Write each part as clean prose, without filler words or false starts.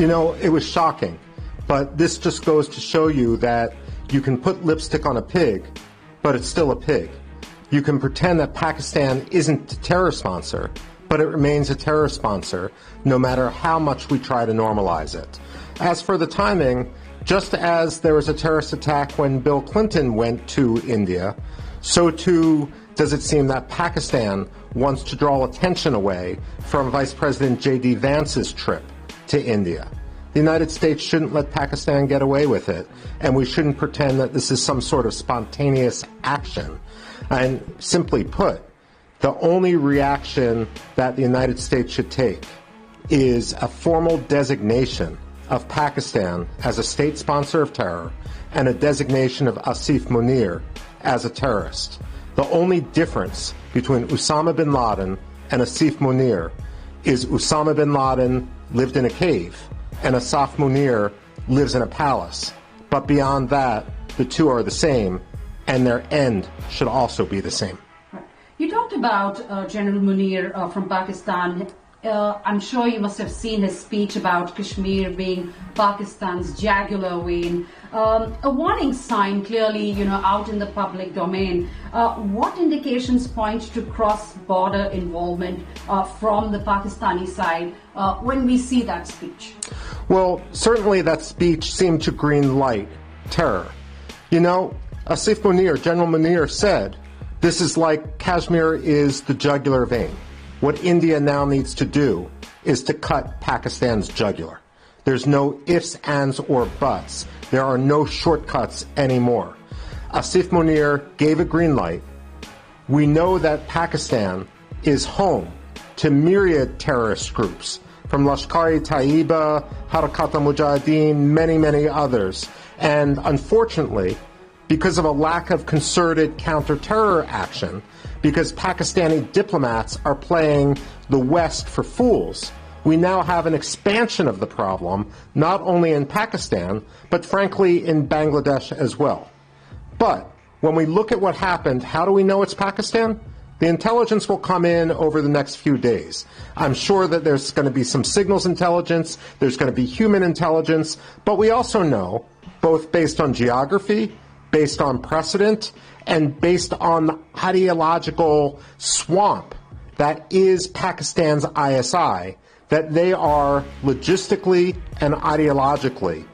You know, it was shocking, but this just goes to show you that you can put lipstick on a pig, but it's still a pig. You can pretend that Pakistan isn't a terror sponsor, but it remains a terror sponsor no matter how much we try to normalize it. As for the timing, just as there was a terrorist attack when Bill Clinton went to India, so too does it seem that Pakistan wants to draw attention away from Vice President J.D. Vance's trip to India. The United States shouldn't let Pakistan get away with it, and we shouldn't pretend that this is some sort of spontaneous action. And simply put, the only reaction that the United States should take is a formal designation of Pakistan as a state sponsor of terror and a designation of Asim Munir as a terrorist. The only difference between Osama Bin Laden and Asim Munir is Osama Bin Laden lived in a cave and Asim Munir lives in a palace. But beyond that, the two are the same, and their end should also be the same. You talked about General Munir from Pakistan. I'm sure you must have seen his speech about Kashmir being Pakistan's jugular vein. A warning sign clearly, out in the public domain. What indications point to cross-border involvement from the Pakistani side when we see that speech? Well, certainly that speech seemed to green light terror. Asim Munir, General Munir said, this is like Kashmir is the jugular vein. What India now needs to do is to cut Pakistan's jugular. There's no ifs, ands, or buts. There are no shortcuts anymore. Asim Munir gave a green light. We know that Pakistan is home to myriad terrorist groups, from Lashkar-e-Taiba, Harakat al-Mujahideen, many, many others. And unfortunately, because of a lack of concerted counter-terror action, because Pakistani diplomats are playing the West for fools, we now have an expansion of the problem, not only in Pakistan, but frankly in Bangladesh as well. But when we look at what happened, how do we know it's Pakistan? The intelligence will come in over the next few days. I'm sure that there's going to be some signals intelligence, there's going to be human intelligence, but we also know, both based on geography, based on precedent, and based on ideological swamp that is Pakistan's ISI, that they are logistically and ideologically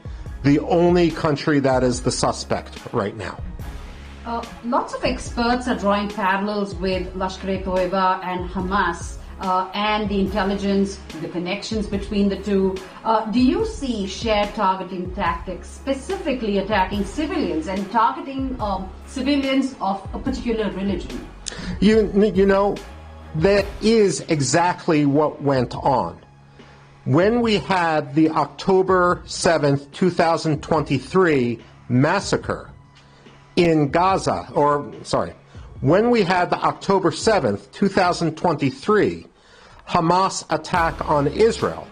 the only country that is the suspect right now. Lots of experts are drawing parallels with Lashkar-e-Taiba and Hamas and the intelligence, the connections between the two. Do you see shared targeting tactics, specifically attacking civilians and targeting civilians of a particular religion? That is exactly what went on. When we had the October 7th, 2023 massacre in Gaza, when we had the October 7th, 2023 Hamas attack on Israel,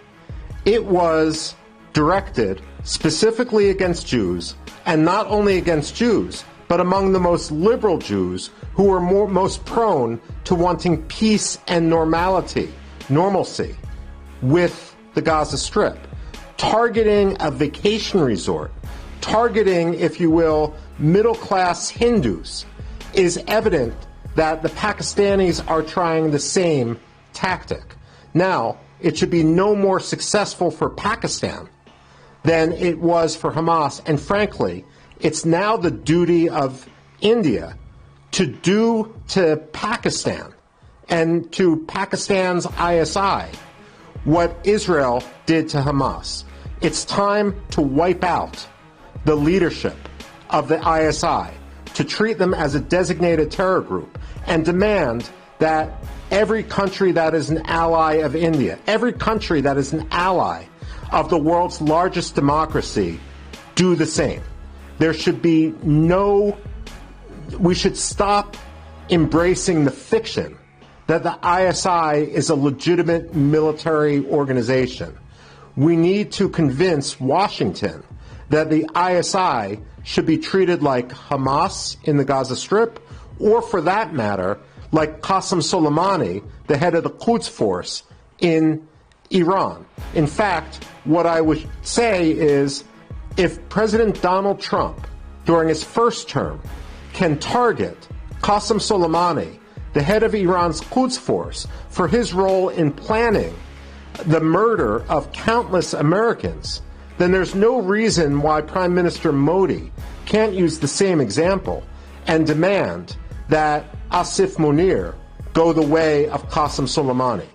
it was directed specifically against Jews, and not only against Jews, but among the most liberal Jews who were most prone to wanting peace and normalcy with the Gaza Strip, targeting a vacation resort, targeting, if you will, middle-class Hindus, is evident that the Pakistanis are trying the same tactic. Now, it should be no more successful for Pakistan than it was for Hamas, and frankly, it's now the duty of India to do to Pakistan and to Pakistan's ISI what Israel did to Hamas. It's time to wipe out the leadership of the ISI, to treat them as a designated terror group, and demand that every country that is an ally of India, every country that is an ally of the world's largest democracy, do the same. There should be we should stop embracing the fiction that the ISI is a legitimate military organization. We need to convince Washington that the ISI should be treated like Hamas in the Gaza Strip, or for that matter, like Qasem Soleimani, the head of the Quds Force in Iran. In fact, what I would say is if President Donald Trump, during his first term, can target Qasem Soleimani, the head of Iran's Quds Force, for his role in planning the murder of countless Americans, then there's no reason why Prime Minister Modi can't use the same example and demand that Asim Munir go the way of Qasem Soleimani.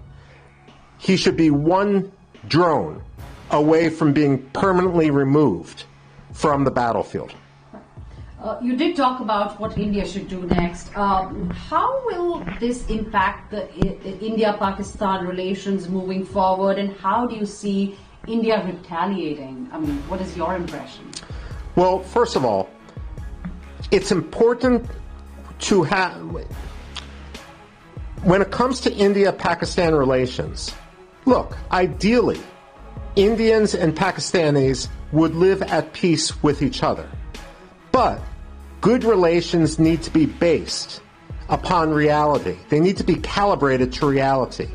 He should be one drone away from being permanently removed from the battlefield. You did talk about what India should do next. How will this impact the India-Pakistan relations moving forward, and how do you see India retaliating? I mean, what is your impression? Well, first of all, it's important to have, when it comes to India-Pakistan relations, look, ideally, Indians and Pakistanis would live at peace with each other. But good relations need to be based upon reality. They need to be calibrated to reality.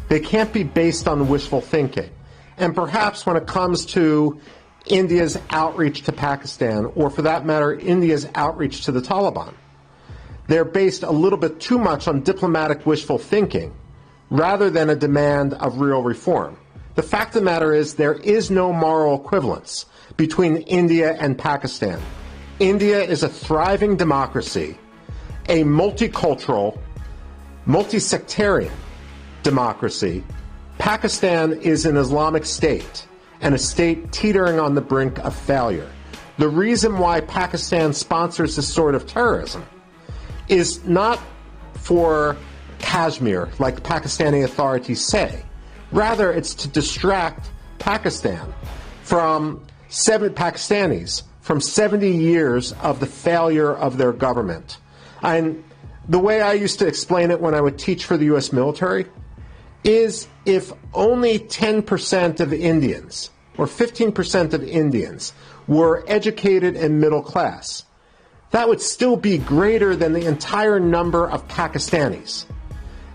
They can't be based on wishful thinking. And perhaps when it comes to India's outreach to Pakistan, or for that matter, India's outreach to the Taliban, they're based a little bit too much on diplomatic wishful thinking rather than a demand of real reform. The fact of the matter is there is no moral equivalence between India and Pakistan. India is a thriving democracy, a multicultural, multi-sectarian democracy. Pakistan is an Islamic state and a state teetering on the brink of failure. The reason why Pakistan sponsors this sort of terrorism is not for Kashmir, like the Pakistani authorities say. Rather, it's to distract Pakistanis from 70 years of the failure of their government. And the way I used to explain it when I would teach for the U.S. military is if only 10% of Indians or 15% of Indians were educated and middle class, that would still be greater than the entire number of Pakistanis.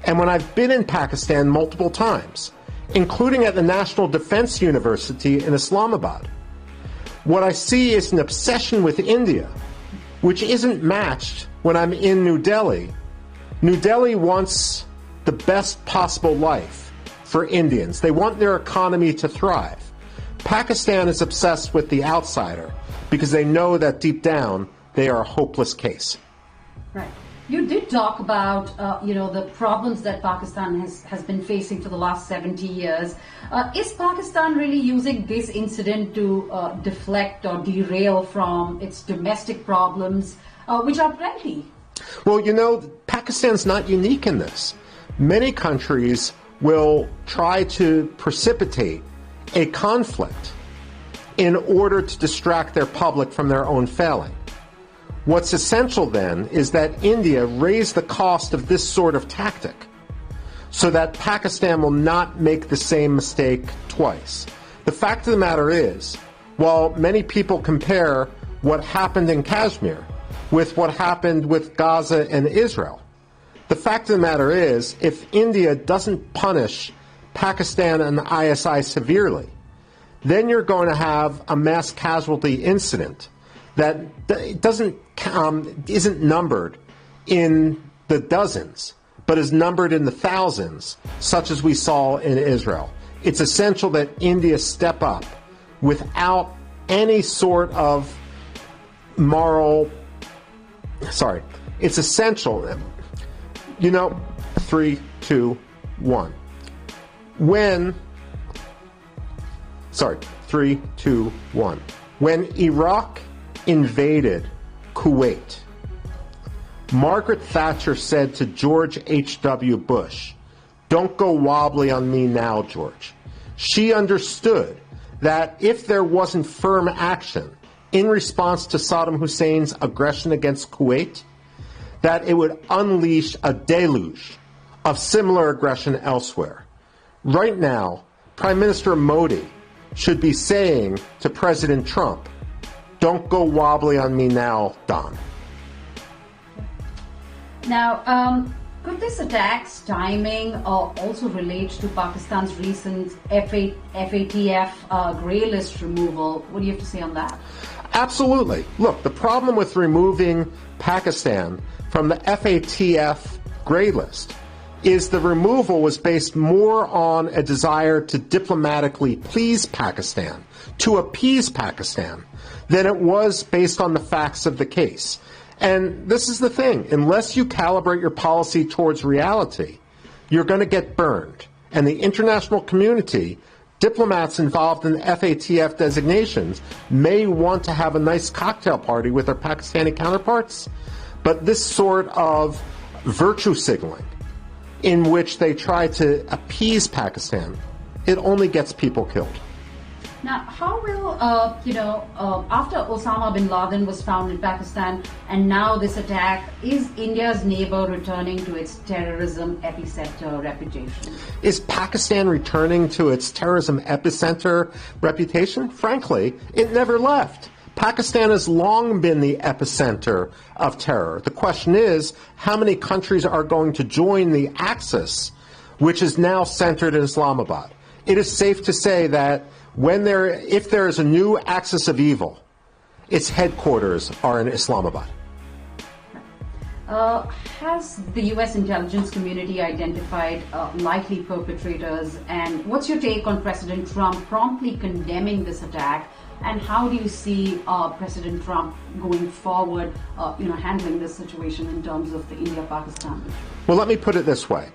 And when I've been in Pakistan multiple times, including at the National Defense University in Islamabad, what I see is an obsession with India, which isn't matched when I'm in New Delhi. New Delhi wants the best possible life for Indians. They want their economy to thrive. Pakistan is obsessed with the outsider because they know that deep down they are a hopeless case. Right. You did talk about, the problems that Pakistan has been facing for the last 70 years. Is Pakistan really using this incident to deflect or derail from its domestic problems, which are plenty? Well, Pakistan's not unique in this. Many countries will try to precipitate a conflict in order to distract their public from their own failing. What's essential then is that India raise the cost of this sort of tactic so that Pakistan will not make the same mistake twice. The fact of the matter is, while many people compare what happened in Kashmir with what happened with Gaza and Israel, the fact of the matter is, if India doesn't punish Pakistan and the ISI severely, then you're going to have a mass casualty incident that isn't numbered in the dozens, but is numbered in the thousands, such as we saw in Israel. It's essential that India step up without any sort of it's essential. 3, 2, 1. 3, 2, 1. When Iraq invaded Kuwait, Margaret Thatcher said to George H.W. Bush, "Don't go wobbly on me now, George." She understood that if there wasn't firm action in response to Saddam Hussein's aggression against Kuwait, that it would unleash a deluge of similar aggression elsewhere. Right now, Prime Minister Modi should be saying to President Trump, "Don't go wobbly on me now, Don." Now, Could this attack's timing also relate to Pakistan's recent FATF grey list removal? What do you have to say on that? Absolutely. Look, the problem with removing Pakistan from the FATF grey list is the removal was based more on a desire to diplomatically please Pakistan, to appease Pakistan, than it was based on the facts of the case. And this is the thing, unless you calibrate your policy towards reality, you're going to get burned. And the international community, diplomats involved in FATF designations, may want to have a nice cocktail party with their Pakistani counterparts, but this sort of virtue signaling in which they try to appease Pakistan, it only gets people killed. Now, how will, after Osama Bin Laden was found in Pakistan and now this attack, is India's neighbor returning to its terrorism epicenter reputation? Is Pakistan returning to its terrorism epicenter reputation? Frankly, it never left. Pakistan has long been the epicenter of terror. The question is, how many countries are going to join the axis, which is now centered in Islamabad? It is safe to say that if there is a new axis of evil, its headquarters are in Islamabad. Has the U.S. intelligence community identified likely perpetrators? And what's your take on President Trump promptly condemning this attack? And how do you see President Trump going forward, handling this situation in terms of the India-Pakistan issue? Well, let me put it this way.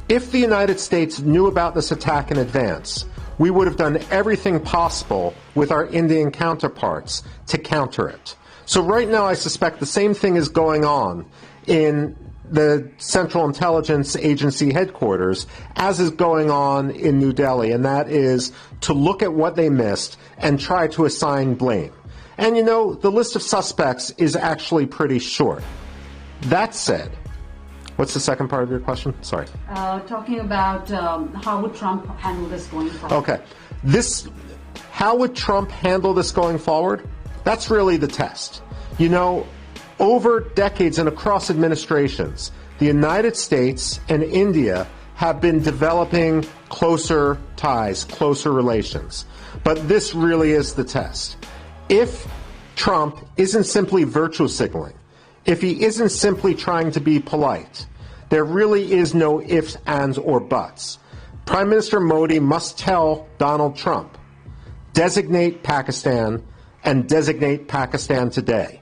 If the United States knew about this attack in advance, we would have done everything possible with our Indian counterparts to counter it. So right now I suspect the same thing is going on in the Central Intelligence Agency headquarters as is going on in New Delhi, and that is to look at what they missed and try to assign blame. And the list of suspects is actually pretty short. That said, what's the second part of your question? Sorry. Talking about how would Trump handle this going forward? Okay. How would Trump handle this going forward? That's really the test. Over decades and across administrations, the United States and India have been developing closer ties, closer relations. But this really is the test. If Trump isn't simply virtue signaling, if he isn't simply trying to be polite, there really is no ifs, ands, or buts. Prime Minister Modi must tell Donald Trump, designate Pakistan and designate Pakistan today.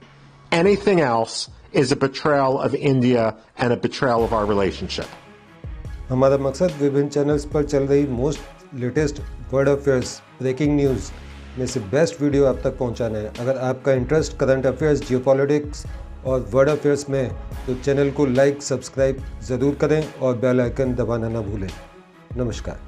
Anything else is a betrayal of India and a betrayal of our relationship. हमारा मकसद विभिन्न channels पर चल रही most latest world affairs breaking news में से best video आप तक पहुंचाना है। अगर आपका इंटरेस्ट करंट अफेयर्स, जियोपॉलिटिक्स और वर्ल्ड अफेयर्स में तो चैनल को लाइक, सब्सक्राइब ज़रूर करें और बेल आइकन दबाना ना भूलें। नमस्कार।